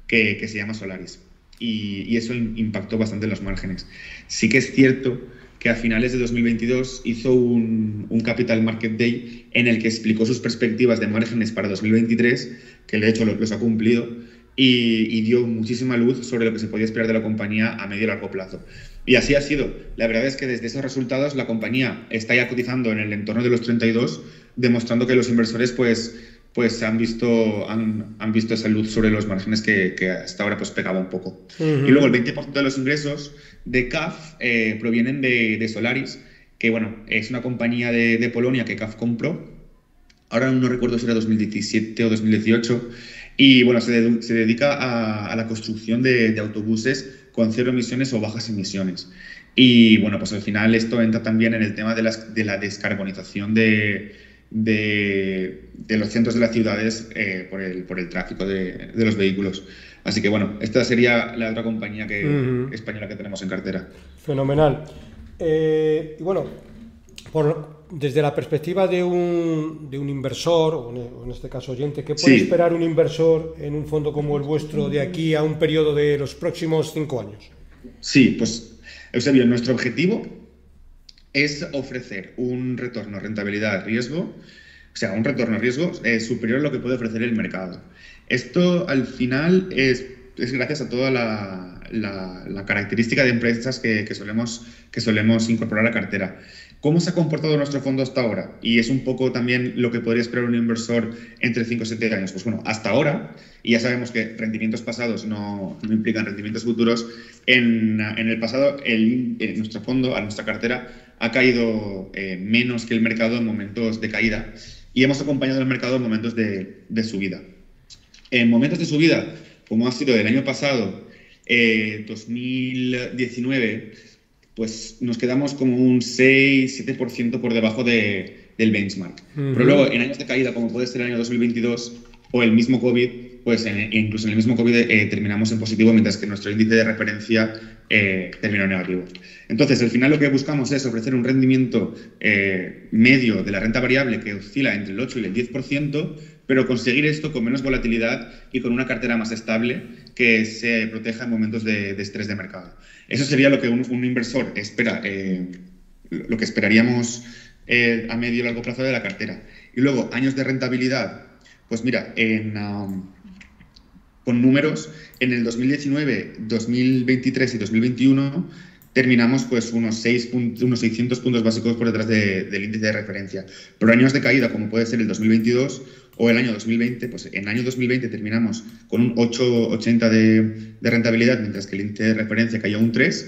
que se llama Solaris. Y eso impactó bastante en los márgenes. Sí que es cierto que a finales de 2022 hizo un Capital Market Day en el que explicó sus perspectivas de márgenes para 2023, que de hecho los ha cumplido, y dio muchísima luz sobre lo que se podía esperar de la compañía a medio y largo plazo. Y así ha sido. La verdad es que desde esos resultados la compañía está ya cotizando en el entorno de los 32, demostrando que los inversores pues han visto esa luz sobre los márgenes que hasta ahora pues pegaba un poco. Y luego el 20% de los ingresos de CAF provienen de Solaris, que bueno, es una compañía de Polonia que CAF compró. Ahora no recuerdo si era 2017 o 2018. Y bueno, se dedica a la construcción de autobuses con cero emisiones o bajas emisiones. Y bueno, pues al final esto entra también en el tema de la descarbonización de los centros de las ciudades por el tráfico de los vehículos. Así que bueno, esta sería la otra compañía española que tenemos en cartera. Fenomenal. Y bueno, desde la perspectiva de un inversor, o en este caso oyente, ¿qué puede esperar un inversor en un fondo como el vuestro de aquí a un periodo de los próximos 5 años? Sí, pues Eusebio, nuestro objetivo es ofrecer un retorno rentabilidad-riesgo, o sea, un retorno a riesgo superior a lo que puede ofrecer el mercado. Esto al final es gracias a toda la característica de empresas que solemos incorporar a la cartera. ¿Cómo se ha comportado nuestro fondo hasta ahora? Y es un poco también lo que podría esperar un inversor entre 5 y 7 años. Pues bueno, hasta ahora, y ya sabemos que rendimientos pasados no implican rendimientos futuros, en el pasado nuestro fondo, a nuestra cartera, ha caído menos que el mercado en momentos de caída y hemos acompañado al mercado en momentos de subida. En momentos de subida, como ha sido el año pasado, 2019, pues nos quedamos como un 6-7% por debajo del benchmark. Pero luego, en años de caída, como puede ser el año 2022 o el mismo COVID, pues incluso en el mismo COVID terminamos en positivo, mientras que nuestro índice de referencia terminó en negativo. Entonces, al final lo que buscamos es ofrecer un rendimiento medio de la renta variable que oscila entre el 8 y el 10%, pero conseguir esto con menos volatilidad y con una cartera más estable que se proteja en momentos de estrés de mercado. Eso sería lo que un inversor espera, lo que esperaríamos a medio y largo plazo de la cartera. Y luego, años de rentabilidad. Pues mira, con números, en el 2019, 2023 y 2021, terminamos pues unos 600 puntos básicos por detrás del índice de referencia. Pero años de caída, como puede ser el 2022 o el año 2020, pues en el año 2020 terminamos con un 8,80 de rentabilidad, mientras que el índice de referencia cayó un 3%.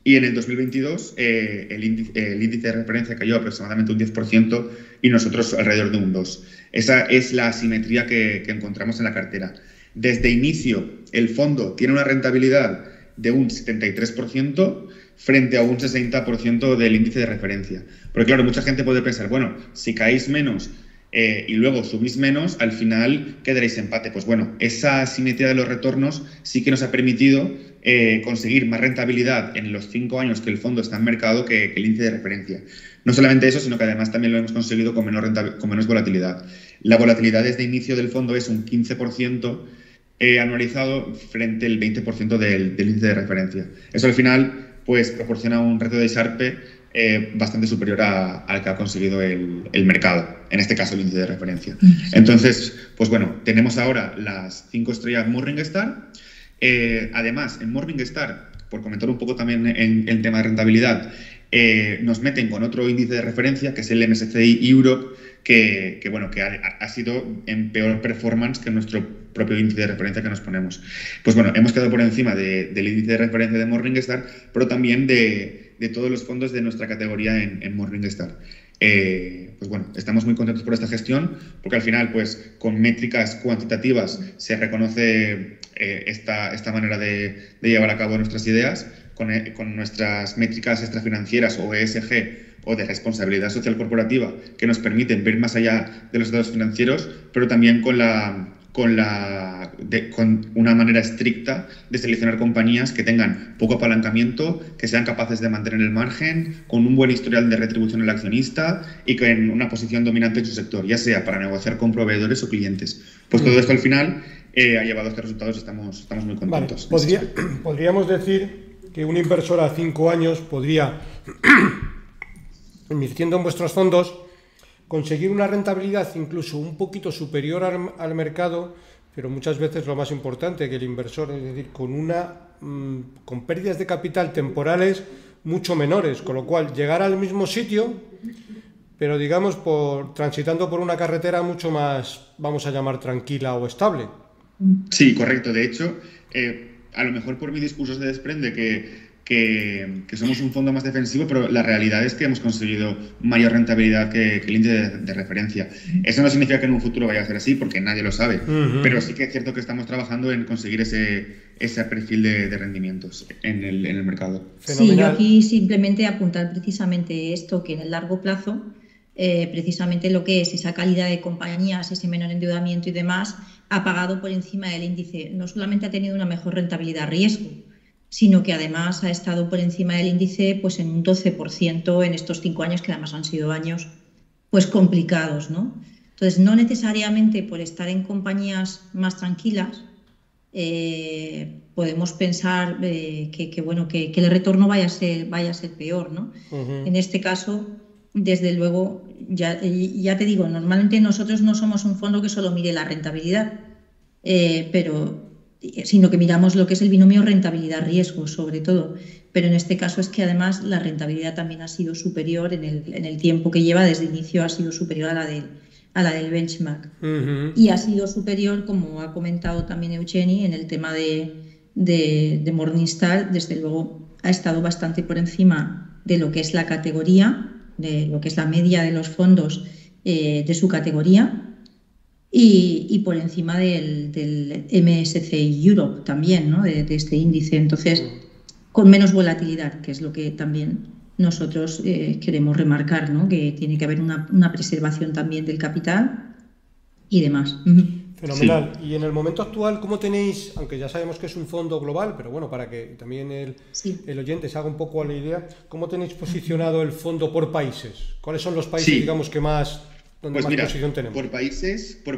Y en el 2022 el índice de referencia cayó aproximadamente un 10% y nosotros alrededor de un 2%. Esa es la asimetría que encontramos en la cartera. Desde inicio, el fondo tiene una rentabilidad de un 73% frente a un 60% del índice de referencia. Porque claro, mucha gente puede pensar, bueno, si caéis menos y luego subís menos, al final quedaréis empate. Pues bueno, esa asimetría de los retornos sí que nos ha permitido conseguir más rentabilidad en los 5 años que el fondo está en mercado que el índice de referencia. No solamente eso, sino que además también lo hemos conseguido con menos volatilidad. La volatilidad desde inicio del fondo es un 15% anualizado frente al 20% del índice de referencia. Eso al final pues proporciona un ratio de Sharpe bastante superior al que ha conseguido el mercado, en este caso el índice de referencia. Entonces, pues bueno, tenemos ahora las 5 estrellas Morningstar. Además, en Morningstar, por comentar un poco también en tema de rentabilidad, nos meten con otro índice de referencia, que es el MSCI Europe, que ha sido en peor performance que nuestro propio índice de referencia que nos ponemos. Pues bueno, hemos quedado por encima del índice de referencia de Morningstar, pero también de todos los fondos de nuestra categoría en Morningstar. Pues bueno, estamos muy contentos por esta gestión, porque al final, pues con métricas cuantitativas se reconoce esta manera de llevar a cabo nuestras ideas, con nuestras métricas extrafinancieras o ESG o de responsabilidad social corporativa, que nos permiten ver más allá de los datos financieros, pero también con una manera estricta de seleccionar compañías que tengan poco apalancamiento, que sean capaces de mantener el margen, con un buen historial de retribución al accionista y con una posición dominante en su sector, ya sea para negociar con proveedores o clientes. Pues todo esto al final ha llevado a estos resultados y estamos muy contentos. Vale. Podríamos decir que un inversor a 5 años podría, invirtiendo en vuestros fondos, conseguir una rentabilidad incluso un poquito superior al mercado, pero muchas veces lo más importante, que el inversor, es decir, con pérdidas de capital temporales mucho menores, con lo cual llegar al mismo sitio, pero digamos transitando por una carretera mucho más, vamos a llamar, tranquila o estable. Sí, correcto. De hecho, a lo mejor por mi discurso se desprende que somos un fondo más defensivo, pero la realidad es que hemos conseguido mayor rentabilidad que el índice de referencia. Eso no significa que en un futuro vaya a ser así, porque nadie lo sabe, pero sí que es cierto que estamos trabajando en conseguir ese perfil de rendimientos en el mercado. Sí, yo aquí simplemente apuntar precisamente esto, que en el largo plazo, precisamente lo que es esa calidad de compañías, ese menor endeudamiento y demás, ha pagado por encima del índice. No solamente ha tenido una mejor rentabilidad riesgo, sino que además ha estado por encima del índice pues en un 12% en estos 5 años, que además han sido años pues complicados, ¿no? Entonces, no necesariamente por estar en compañías más tranquilas podemos pensar que el retorno vaya a ser peor, ¿no? En este caso, desde luego, ya te digo, normalmente nosotros no somos un fondo que solo mire la rentabilidad, sino que miramos lo que es el binomio rentabilidad-riesgo, sobre todo. Pero en este caso es que además la rentabilidad también ha sido superior en el tiempo que lleva, desde inicio ha sido superior a la del benchmark. Y ha sido superior, como ha comentado también Eugeni, en el tema de Morningstar. Desde luego ha estado bastante por encima de lo que es la categoría, de lo que es la media de los fondos de su categoría. Y por encima del MSCI Europe también, ¿no? de este índice. Entonces, con menos volatilidad, que es lo que también nosotros queremos remarcar, ¿no? Que tiene que haber una preservación también del capital y demás. Fenomenal. Sí. Y en el momento actual, ¿cómo tenéis, aunque ya sabemos que es un fondo global, pero bueno, para que también el oyente se haga un poco a la idea, ¿cómo tenéis posicionado el fondo por países? ¿Cuáles son los países, digamos, que más... Pues mira, por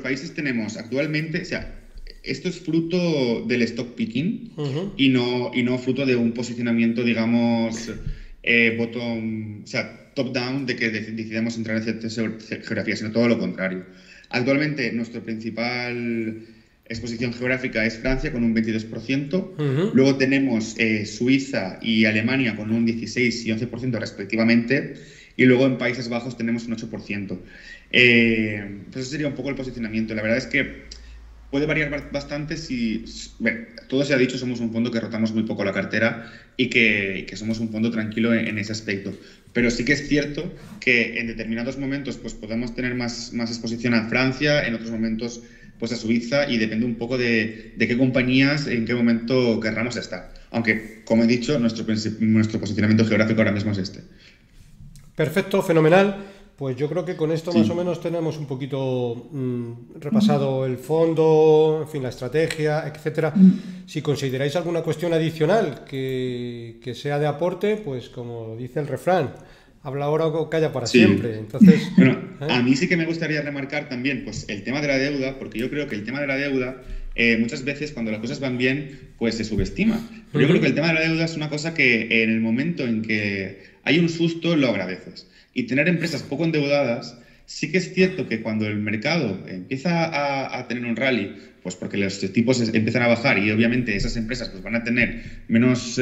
países tenemos actualmente, o sea, esto es fruto del stock picking y no fruto de un posicionamiento, digamos, top-down, de que decidamos entrar en ciertas geografías, sino todo lo contrario. Actualmente nuestro principal exposición geográfica es Francia con un 22%, luego tenemos Suiza y Alemania con un 16 y 11% respectivamente, y luego en Países Bajos tenemos un 8%. Pues eso sería un poco el posicionamiento. La verdad es que puede variar bastante si... Bueno, todo se ha dicho, somos un fondo que rotamos muy poco la cartera y que somos un fondo tranquilo en ese aspecto. Pero sí que es cierto que en determinados momentos pues podemos tener más exposición a Francia, en otros momentos pues a Suiza, y depende un poco de qué compañías, en qué momento querramos estar. Aunque, como he dicho, nuestro posicionamiento geográfico ahora mismo es este. Perfecto, fenomenal. Pues yo creo que con esto más o menos tenemos un poquito repasado el fondo, en fin, la estrategia, etcétera. Si consideráis alguna cuestión adicional que sea de aporte, pues como dice el refrán, habla ahora o calla para siempre. Entonces, bueno, a mí sí que me gustaría remarcar también pues el tema de la deuda, porque yo creo que el tema de la deuda muchas veces cuando las cosas van bien pues se subestima. Pero yo creo que el tema de la deuda es una cosa que en el momento en que hay un susto lo agradeces. Y tener empresas poco endeudadas, sí que es cierto que cuando el mercado empieza a tener un rally, pues porque los tipos empiezan a bajar y obviamente esas empresas pues van a tener menos,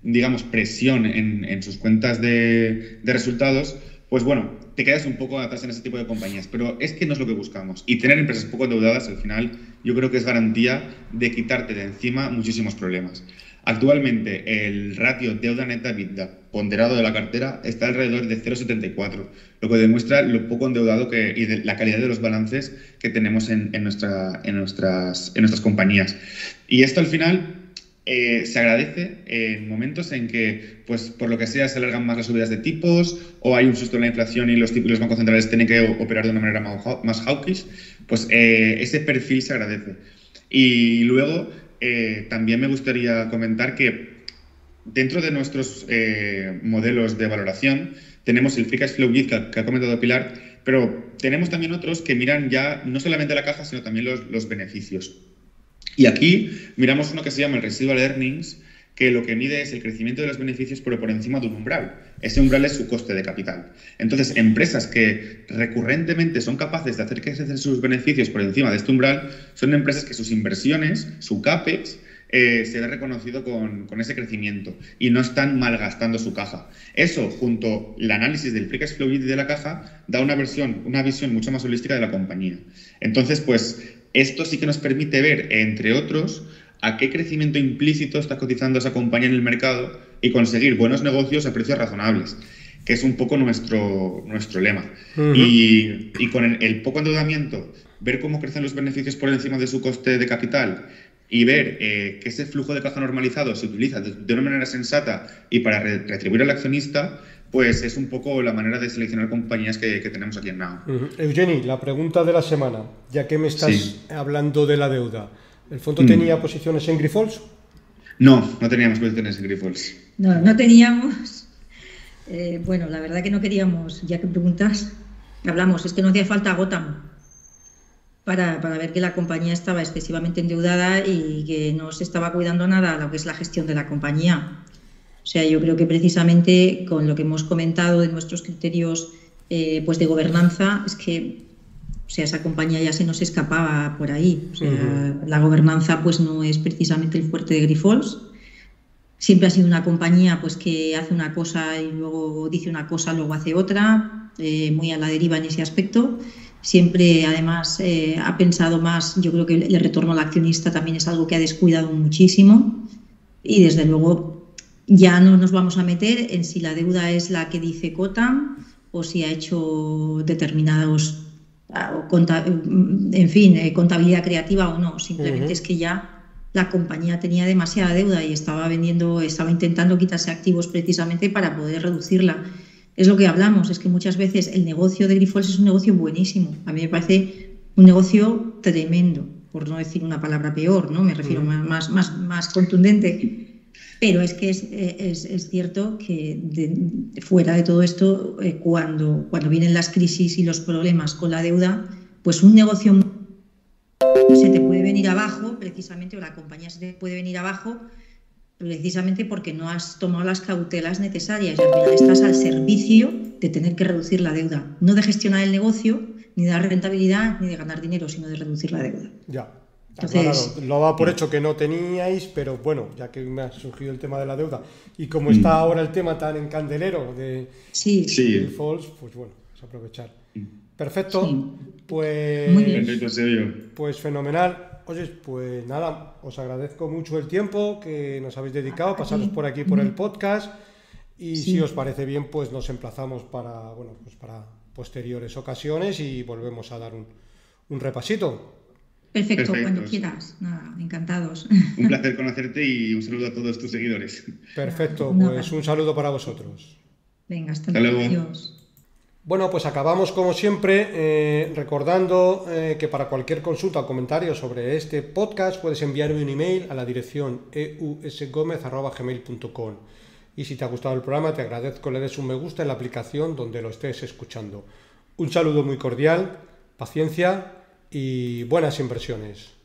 digamos, presión en sus cuentas de resultados, pues bueno, te quedas un poco atrás en ese tipo de compañías. Pero es que no es lo que buscamos. Y tener empresas poco endeudadas, al final, yo creo que es garantía de quitarte de encima muchísimos problemas. Actualmente, el ratio deuda neta EBITDA ponderado de la cartera está alrededor de 0,74, lo que demuestra lo poco endeudado y la calidad de los balances que tenemos en nuestras compañías. Y esto al final se agradece en momentos en que, pues por lo que sea, se alargan más las subidas de tipos o hay un susto en la inflación y los bancos centrales tienen que operar de una manera más hawkish, pues ese perfil se agradece. Y luego también me gustaría comentar que dentro de nuestros modelos de valoración tenemos el Free Cash Flow Yield que ha comentado Pilar, pero tenemos también otros que miran ya no solamente la caja, sino también los beneficios. Y aquí miramos uno que se llama el Residual Earnings, que lo que mide es el crecimiento de los beneficios pero por encima de un umbral. Ese umbral es su coste de capital. Entonces, empresas que recurrentemente son capaces de hacer crecer sus beneficios por encima de este umbral son empresas que sus inversiones, su CAPEX, se ve reconocido con ese crecimiento y no están malgastando su caja. Eso, junto al análisis del Free Cash Flow Yield de la caja, da una visión mucho más holística de la compañía. Entonces, pues, esto sí que nos permite ver, entre otros, a qué crecimiento implícito está cotizando esa compañía en el mercado y conseguir buenos negocios a precios razonables, que es un poco nuestro lema. Y con el poco endeudamiento, ver cómo crecen los beneficios por encima de su coste de capital y ver que ese flujo de caja normalizado se utiliza de una manera sensata y para retribuir al accionista, pues es un poco la manera de seleccionar compañías que tenemos aquí en Nao. Eugeni, la pregunta de la semana, ya que me estás hablando de la deuda. ¿El fondo tenía posiciones en Grifols? No teníamos posiciones en Grifols. No teníamos. Bueno, la verdad que no queríamos, ya que preguntas, hablamos, es que no hacía falta Gotham para ver que la compañía estaba excesivamente endeudada y que no se estaba cuidando nada lo que es la gestión de la compañía. O sea, yo creo que precisamente con lo que hemos comentado de nuestros criterios pues de gobernanza, es que o sea, esa compañía ya se nos escapaba por ahí. O sea, la gobernanza pues no es precisamente el fuerte de Grifols. Siempre ha sido una compañía pues que hace una cosa y luego dice una cosa, luego hace otra, muy a la deriva en ese aspecto. Siempre, además, ha pensado más, yo creo que el retorno al accionista también es algo que ha descuidado muchísimo y, desde luego, ya no nos vamos a meter en si la deuda es la que dice Gotham o si ha hecho determinados, contabilidad creativa o no. Simplemente es que ya la compañía tenía demasiada deuda y estaba intentando quitarse activos precisamente para poder reducirla. Es lo que hablamos, es que muchas veces el negocio de Grifols es un negocio buenísimo. A mí me parece un negocio tremendo, por no decir una palabra peor, ¿no? Me refiero más contundente. Pero es que es cierto que fuera de todo esto, cuando vienen las crisis y los problemas con la deuda, pues un negocio se te puede venir abajo, precisamente, o la compañía se te puede venir abajo, precisamente porque no has tomado las cautelas necesarias y al final estás al servicio de tener que reducir la deuda, no de gestionar el negocio, ni de dar rentabilidad, ni de ganar dinero, sino de reducir la deuda. Ya. Entonces, claro, lo daba por hecho que no teníais, pero bueno, ya que me ha surgido el tema de la deuda y como está ahora el tema tan en candelero de defaults, pues bueno, es aprovechar. Perfecto, pues, muy bien. Perfecto, Sergio. Pues fenomenal. Oye, pues nada, os agradezco mucho el tiempo que nos habéis dedicado, pasaros por aquí por el podcast y si os parece bien, pues nos emplazamos para posteriores ocasiones y volvemos a dar un repasito. Perfecto, cuando quieras. Nada, encantados. Un placer conocerte y un saludo a todos tus seguidores. Perfecto, pues un saludo para vosotros. Venga, hasta luego. Adiós. Bueno, pues acabamos como siempre recordando que para cualquier consulta o comentario sobre este podcast puedes enviarme un email a la dirección eusgomez@gmail.com. Y si te ha gustado el programa, te agradezco le des un me gusta en la aplicación donde lo estés escuchando. Un saludo muy cordial, paciencia y buenas inversiones.